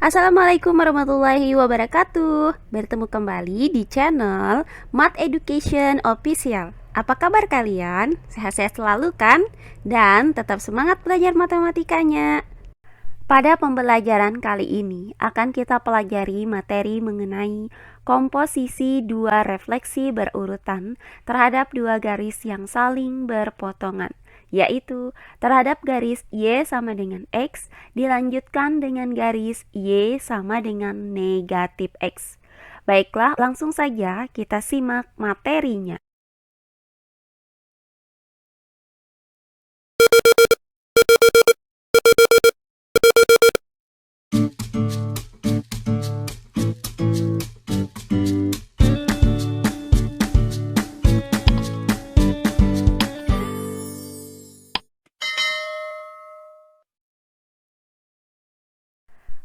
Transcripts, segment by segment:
Assalamualaikum warahmatullahi wabarakatuh. Bertemu kembali di channel Math Education Official. Apa kabar kalian? Sehat-sehat selalu kan? Dan tetap semangat belajar matematikanya. Pada pembelajaran kali ini akan kita pelajari materi mengenai komposisi dua refleksi berurutan terhadap dua garis yang saling berpotongan, yaitu terhadap garis Y sama dengan X dilanjutkan dengan garis Y sama dengan negatif X. Baiklah, langsung saja kita simak materinya.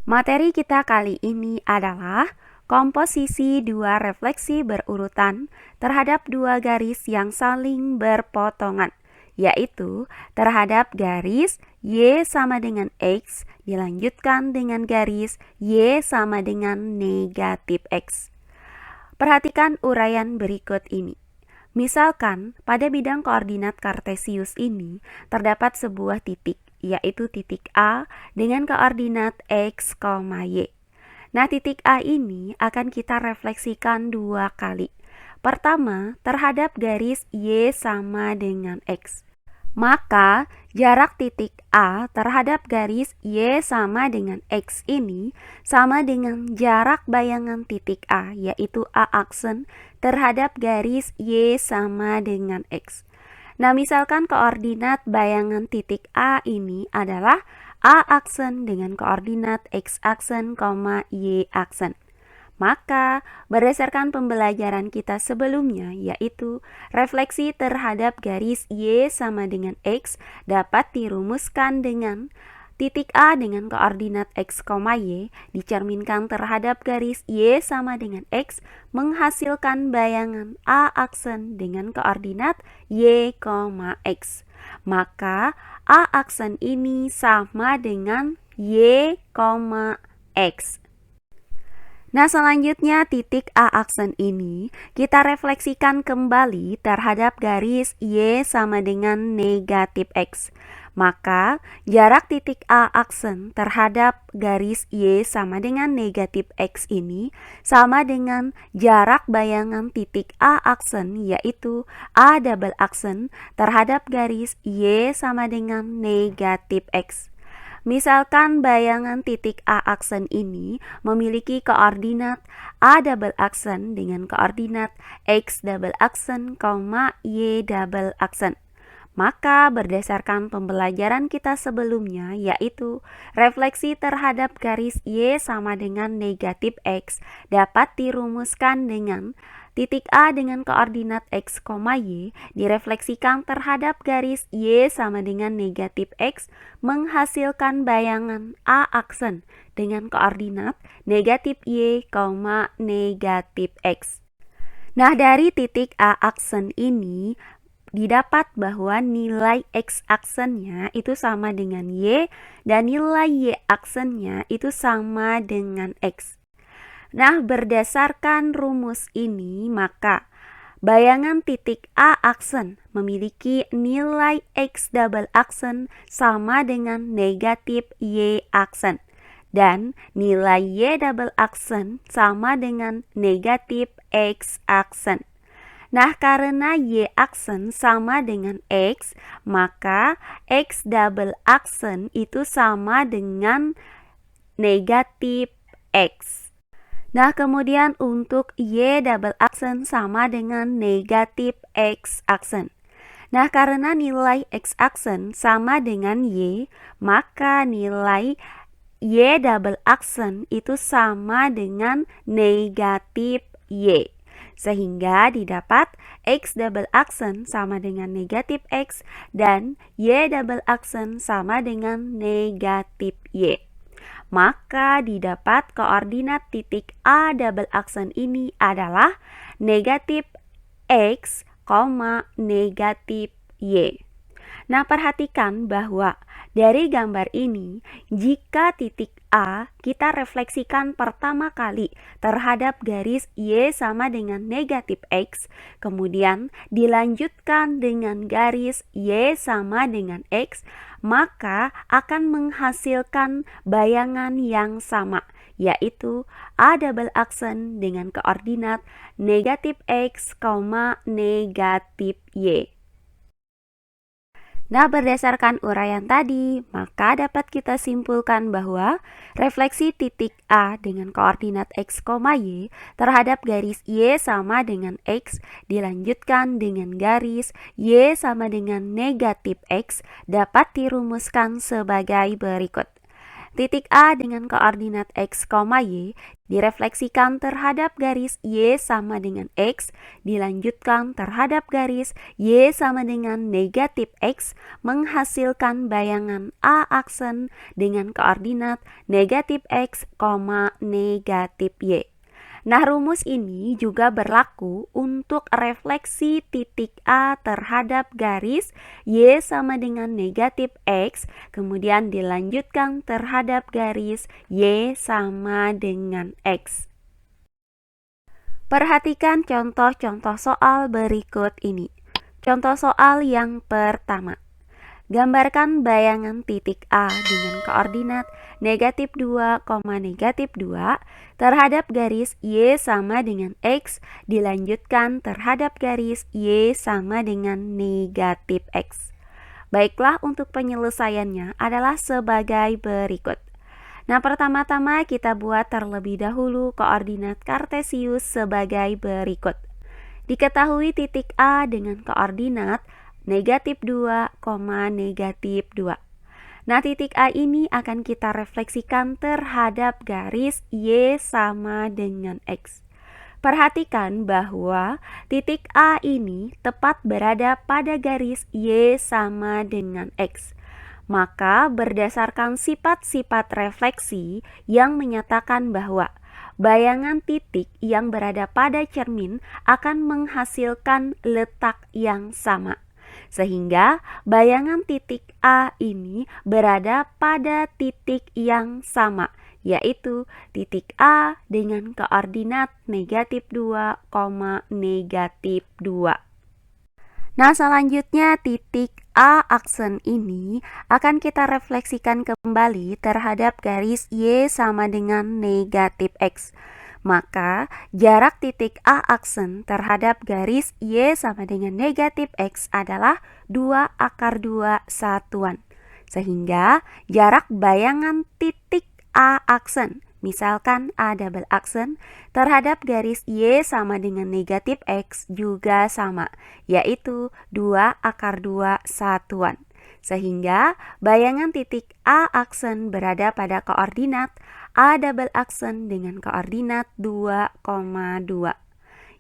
Materi kita kali ini adalah komposisi dua refleksi berurutan terhadap dua garis yang saling berpotongan, yaitu terhadap garis Y sama dengan X dilanjutkan dengan garis Y sama dengan negatif X. Perhatikan uraian berikut ini. Misalkan pada bidang koordinat kartesius ini terdapat sebuah titik, yaitu titik A dengan koordinat X, Y. Nah, titik A ini akan kita refleksikan dua kali. Pertama, terhadap garis Y sama dengan X. Maka, jarak titik A terhadap garis Y sama dengan X ini sama dengan jarak bayangan titik A, yaitu A aksen, terhadap garis Y sama dengan X. Nah, misalkan koordinat bayangan titik A ini adalah A aksen dengan koordinat X aksen, Y aksen. Maka, berdasarkan pembelajaran kita sebelumnya, yaitu refleksi terhadap garis Y sama dengan X dapat dirumuskan dengan titik A dengan koordinat X, Y dicerminkan terhadap garis Y sama dengan X menghasilkan bayangan A aksen dengan koordinat Y, X. Maka, A aksen ini sama dengan Y, X. Nah, selanjutnya titik A aksen ini kita refleksikan kembali terhadap garis Y sama dengan negatif X. Maka, jarak titik A aksen terhadap garis Y sama dengan negatif X ini sama dengan jarak bayangan titik A aksen, yaitu A double aksen terhadap garis Y sama dengan negatif X. Misalkan bayangan titik A aksen ini memiliki koordinat A double aksen dengan koordinat X double aksen, Y double aksen. Maka berdasarkan pembelajaran kita sebelumnya, yaitu refleksi terhadap garis Y sama dengan negatif X dapat dirumuskan dengan titik A dengan koordinat X, Y direfleksikan terhadap garis Y sama dengan negatif X menghasilkan bayangan A aksen dengan koordinat negatif Y, negatif X. Nah, dari titik A aksen ini didapat bahwa nilai X aksennya itu sama dengan Y dan nilai Y aksennya itu sama dengan X. Nah, berdasarkan rumus ini, maka bayangan titik A aksen memiliki nilai X double aksen sama dengan negatif Y aksen. Dan nilai Y double aksen sama dengan negatif X aksen. Nah, karena Y aksen sama dengan X, maka X double aksen itu sama dengan negatif X. Nah, kemudian untuk Y double aksen sama dengan negatif X aksen. Nah, karena nilai X aksen sama dengan Y, maka nilai Y double aksen itu sama dengan negatif Y. Sehingga didapat X double aksen sama dengan negatif X dan Y double aksen sama dengan negatif Y. Maka didapat koordinat titik A double aksen ini adalah negatif X, negatif Y. Nah, perhatikan bahwa Dari gambar ini, jika titik A kita refleksikan pertama kali terhadap garis Y sama dengan negatif X, kemudian dilanjutkan dengan garis Y sama dengan X, maka akan menghasilkan bayangan yang sama, yaitu A double aksen dengan koordinat negatif X, negatif Y. Nah, berdasarkan uraian tadi, maka dapat kita simpulkan bahwa refleksi titik A dengan koordinat X, Y terhadap garis Y sama dengan X dilanjutkan dengan garis Y sama dengan negatif X dapat dirumuskan sebagai berikut. Titik A dengan koordinat X, Y direfleksikan terhadap garis Y sama dengan X, dilanjutkan terhadap garis Y sama dengan negatif X, menghasilkan bayangan A aksen dengan koordinat negatif X, negatif Y. Nah, rumus ini juga berlaku untuk refleksi titik A terhadap garis Y sama dengan negatif X, kemudian dilanjutkan terhadap garis Y sama dengan X. Perhatikan contoh-contoh soal berikut ini. Contoh soal yang pertama. Gambarkan bayangan titik A dengan koordinat negatif 2, negatif 2 terhadap garis Y sama dengan X dilanjutkan terhadap garis Y sama dengan negatif X. Baiklah, untuk penyelesaiannya adalah sebagai berikut. Nah, pertama-tama kita buat terlebih dahulu koordinat kartesius sebagai berikut. Diketahui titik A dengan koordinat negatif 2, negatif 2. Nah, titik A ini akan kita refleksikan terhadap garis Y sama dengan X. Perhatikan bahwa titik A ini tepat berada pada garis Y sama dengan X. Maka berdasarkan sifat-sifat refleksi yang menyatakan bahwa bayangan titik yang berada pada cermin akan menghasilkan letak yang sama. Sehingga bayangan titik A ini berada pada titik yang sama, yaitu titik A dengan koordinat negatif 2, negatif 2. Nah, selanjutnya titik A aksen ini akan kita refleksikan kembali terhadap garis Y sama dengan negatif X. Maka jarak titik A aksen terhadap garis Y sama dengan negatif X adalah 2/2 satuan. Sehingga jarak bayangan titik A aksen, misalkan A double aksen, terhadap garis Y sama dengan negatif X juga sama, yaitu 2/2 satuan. Sehingga bayangan titik A aksen berada pada koordinat A double aksen dengan koordinat 2,2.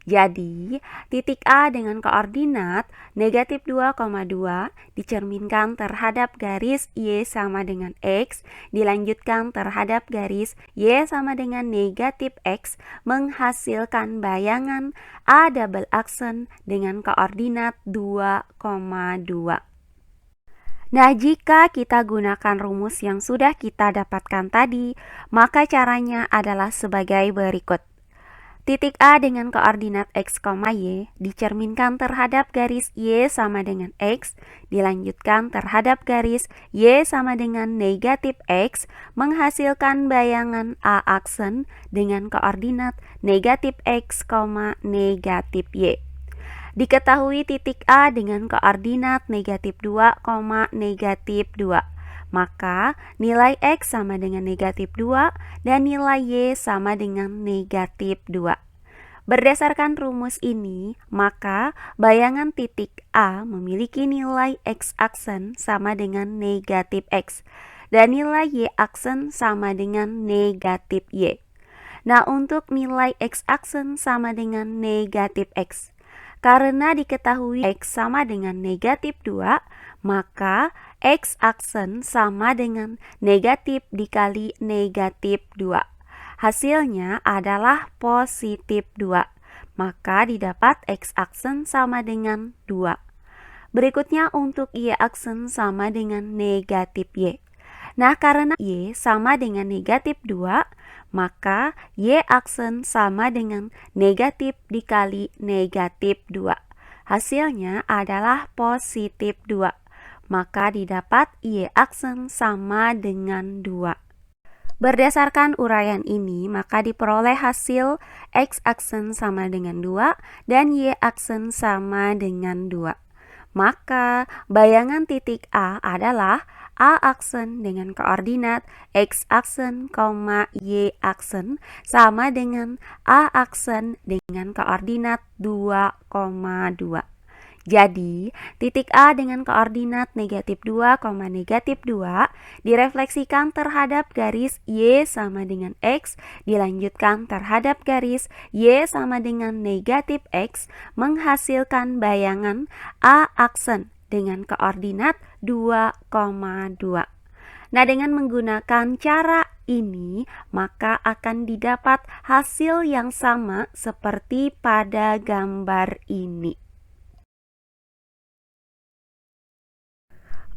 Jadi, titik A dengan koordinat negatif 2,2 dicerminkan terhadap garis Y sama dengan X, dilanjutkan terhadap garis Y sama dengan negatif X, menghasilkan bayangan A double aksen dengan koordinat 2,2. Nah, jika kita gunakan rumus yang sudah kita dapatkan tadi, maka caranya adalah sebagai berikut. Titik A dengan koordinat X, Y dicerminkan terhadap garis Y sama dengan X, dilanjutkan terhadap garis Y sama dengan negatif X, menghasilkan bayangan A aksen dengan koordinat negatif X, negatif Y. Diketahui titik A dengan koordinat negatif 2, negatif 2. Maka nilai X sama dengan negatif 2 dan nilai Y sama dengan negatif 2. Berdasarkan rumus ini, maka bayangan titik A memiliki nilai X aksen sama dengan negatif X dan nilai Y aksen sama dengan negatif Y. Nah, untuk nilai X aksen sama dengan negatif X, karena diketahui X sama dengan negatif 2, maka X aksen sama dengan negatif dikali negatif 2. Hasilnya adalah positif 2. Maka didapat X aksen sama dengan 2. Berikutnya untuk Y aksen sama dengan negatif Y. Nah, karena Y sama dengan negatif 2, maka Y aksen sama dengan negatif dikali negatif 2. Hasilnya adalah positif 2. Maka didapat Y aksen sama dengan 2. Berdasarkan uraian ini, maka diperoleh hasil X aksen sama dengan 2 dan Y aksen sama dengan 2. Maka bayangan titik A adalah A aksen dengan koordinat X aksen, Y aksen sama dengan A aksen dengan koordinat 2,2. Jadi, titik A dengan koordinat negatif 2, negatif 2 direfleksikan terhadap garis Y sama dengan X, dilanjutkan terhadap garis Y sama dengan negatif X, menghasilkan bayangan A aksen dengan koordinat 2,2. Nah, dengan menggunakan cara ini, maka akan didapat hasil yang sama seperti pada gambar ini.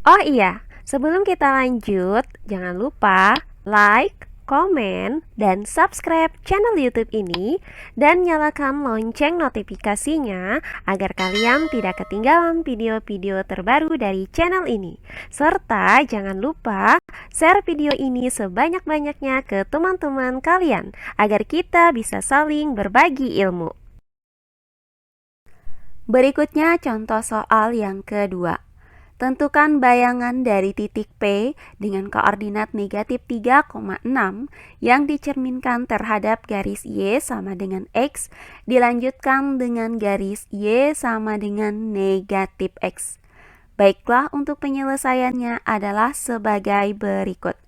Oh iya, sebelum kita lanjut, jangan lupa like, komen, dan subscribe channel YouTube ini dan nyalakan lonceng notifikasinya agar kalian tidak ketinggalan video-video terbaru dari channel ini. Serta jangan lupa share video ini sebanyak-banyaknya ke teman-teman kalian agar kita bisa saling berbagi ilmu. Berikutnya contoh soal yang kedua. Tentukan bayangan dari titik P dengan koordinat negatif 3,6 yang dicerminkan terhadap garis Y sama dengan X, dilanjutkan dengan garis Y sama dengan negatif X. Baiklah, untuk penyelesaiannya adalah sebagai berikut.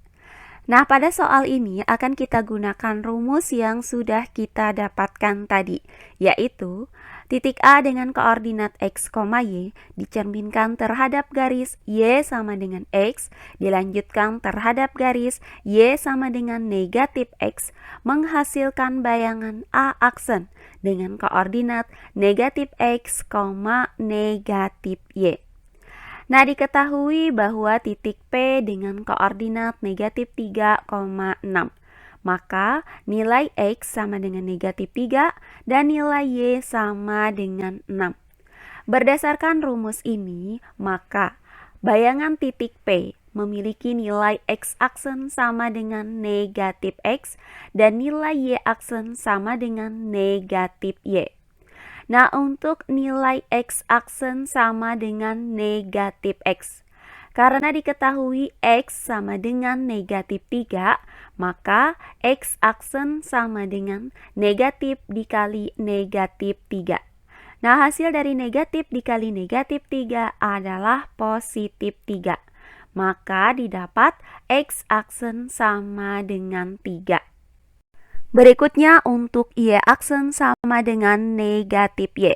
Nah, pada soal ini akan kita gunakan rumus yang sudah kita dapatkan tadi, yaitu titik A dengan koordinat X, Y dicerminkan terhadap garis Y sama dengan X, dilanjutkan terhadap garis Y sama dengan negatif X, menghasilkan bayangan A aksen dengan koordinat negatif X, negatif Y. Nah, diketahui bahwa titik P dengan koordinat negatif 3,6. Maka nilai X sama dengan negatif 3 dan nilai Y sama dengan 6. Berdasarkan rumus ini, maka bayangan titik P memiliki nilai X aksen sama dengan negatif X dan nilai Y aksen sama dengan negatif Y. Nah, untuk nilai X aksen sama dengan negatif X, karena diketahui X sama dengan negatif 3, maka X aksen sama dengan negatif dikali negatif 3. Nah, hasil dari negatif dikali negatif 3 adalah positif 3. Maka didapat X aksen sama dengan 3. Berikutnya untuk Y aksen sama dengan negatif Y.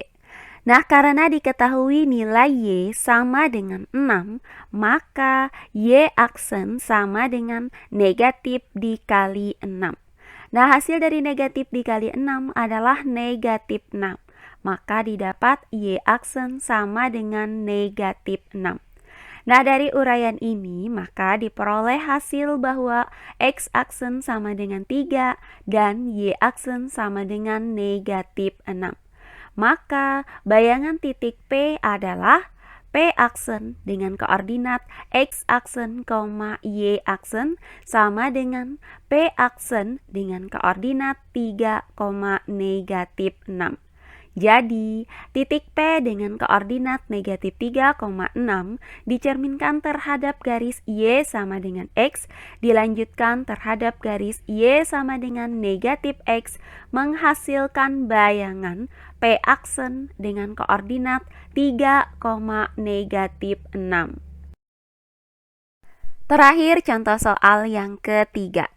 Nah, karena diketahui nilai Y sama dengan 6, maka Y aksen sama dengan negatif dikali 6. Nah, hasil dari negatif dikali 6 adalah negatif 6. Maka didapat Y aksen sama dengan negatif 6. Nah, dari uraian ini maka diperoleh hasil bahwa X aksen sama dengan 3 dan Y aksen sama dengan negatif 6. Maka bayangan titik P adalah P aksen dengan koordinat X aksen, Y aksen sama dengan P aksen dengan koordinat 3, negatif 6. Jadi, titik P dengan koordinat negatif 3,6 dicerminkan terhadap garis Y sama dengan X, dilanjutkan terhadap garis Y sama dengan negatif X, menghasilkan bayangan P aksen dengan koordinat 3, negatif 6. Terakhir, contoh soal yang ketiga.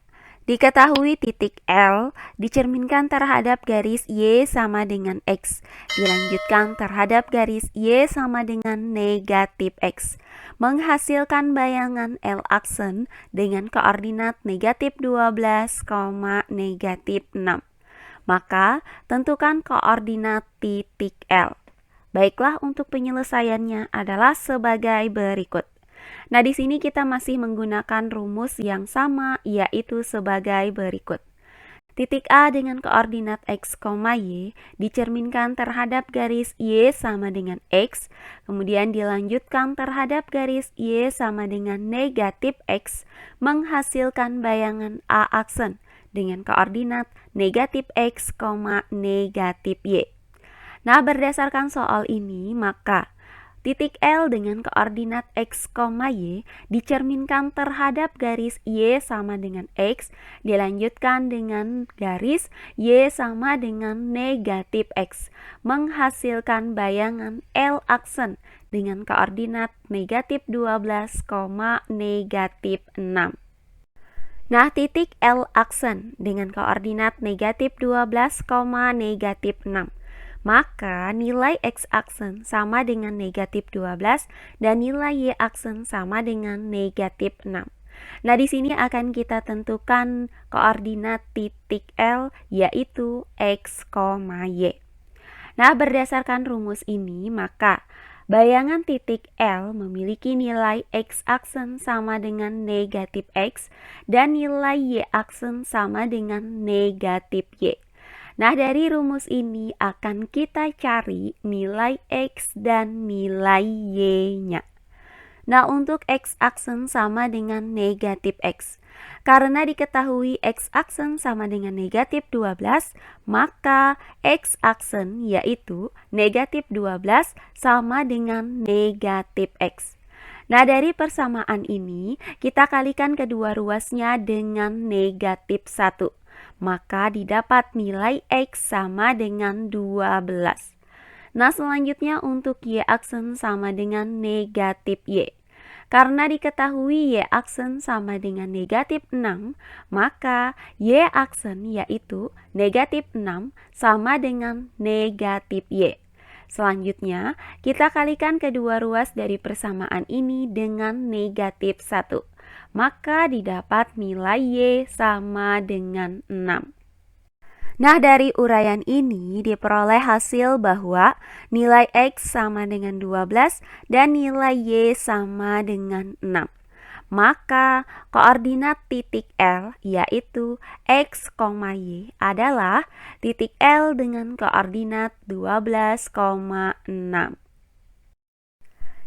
Diketahui titik L dicerminkan terhadap garis Y sama dengan X, dilanjutkan terhadap garis Y sama dengan negatif X, menghasilkan bayangan L aksen dengan koordinat negatif 12, negatif 6. Maka tentukan koordinat titik L. Baiklah, untuk penyelesaiannya adalah sebagai berikut. Nah, di sini kita masih menggunakan rumus yang sama, yaitu sebagai berikut. Titik A dengan koordinat x, y dicerminkan terhadap garis y sama dengan x, kemudian dilanjutkan terhadap garis y sama dengan negatif x, menghasilkan bayangan A aksen dengan koordinat negatif x, negatif y. Nah, berdasarkan soal ini, maka titik L dengan koordinat x, y dicerminkan terhadap garis y sama dengan x, dilanjutkan dengan garis y sama dengan negatif x, menghasilkan bayangan L aksen dengan koordinat negatif 12, negatif 6. Nah, titik L aksen dengan koordinat negatif 12, negatif 6. Maka nilai x aksen sama dengan negatif 12 dan nilai y aksen sama dengan negatif 6. Nah, di sini akan kita tentukan koordinat titik L yaitu x, y. Nah, berdasarkan rumus ini, maka bayangan titik L memiliki nilai x aksen sama dengan negatif x dan nilai y aksen sama dengan negatif y. Nah, dari rumus ini akan kita cari nilai x dan nilai y-nya. Nah, untuk x aksen sama dengan negatif x. Karena diketahui x aksen sama dengan negatif 12, maka x aksen yaitu negatif 12 sama dengan negatif x. Nah, dari persamaan ini, kita kalikan kedua ruasnya dengan negatif 1. Maka didapat nilai x sama dengan 12. Nah, selanjutnya untuk y aksen sama dengan negatif y. Karena diketahui y aksen sama dengan negatif 6, maka y aksen yaitu negatif 6 sama dengan negatif y. Selanjutnya, kita kalikan kedua ruas dari persamaan ini dengan negatif 1. Maka didapat nilai y sama dengan 6. Nah, dari uraian ini diperoleh hasil bahwa nilai x sama dengan 12 dan nilai y sama dengan 6. Maka koordinat titik L yaitu x, y adalah titik L dengan koordinat 12,6.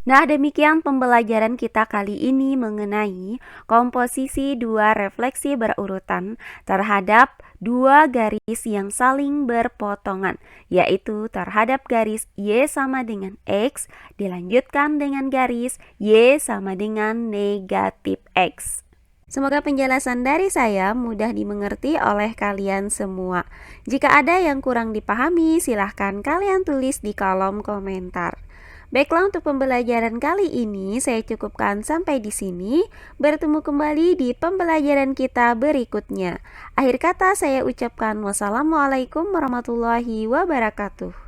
Nah, demikian pembelajaran kita kali ini mengenai komposisi dua refleksi berurutan terhadap dua garis yang saling berpotongan, yaitu terhadap garis y sama dengan x dilanjutkan dengan garis y sama dengan negatif x. Semoga penjelasan dari saya mudah dimengerti oleh kalian semua. Jika ada yang kurang dipahami, silahkan kalian tulis di kolom komentar. Baiklah, untuk pembelajaran kali ini saya cukupkan sampai di sini. Bertemu kembali di pembelajaran kita berikutnya. Akhir kata saya ucapkan wassalamualaikum warahmatullahi wabarakatuh.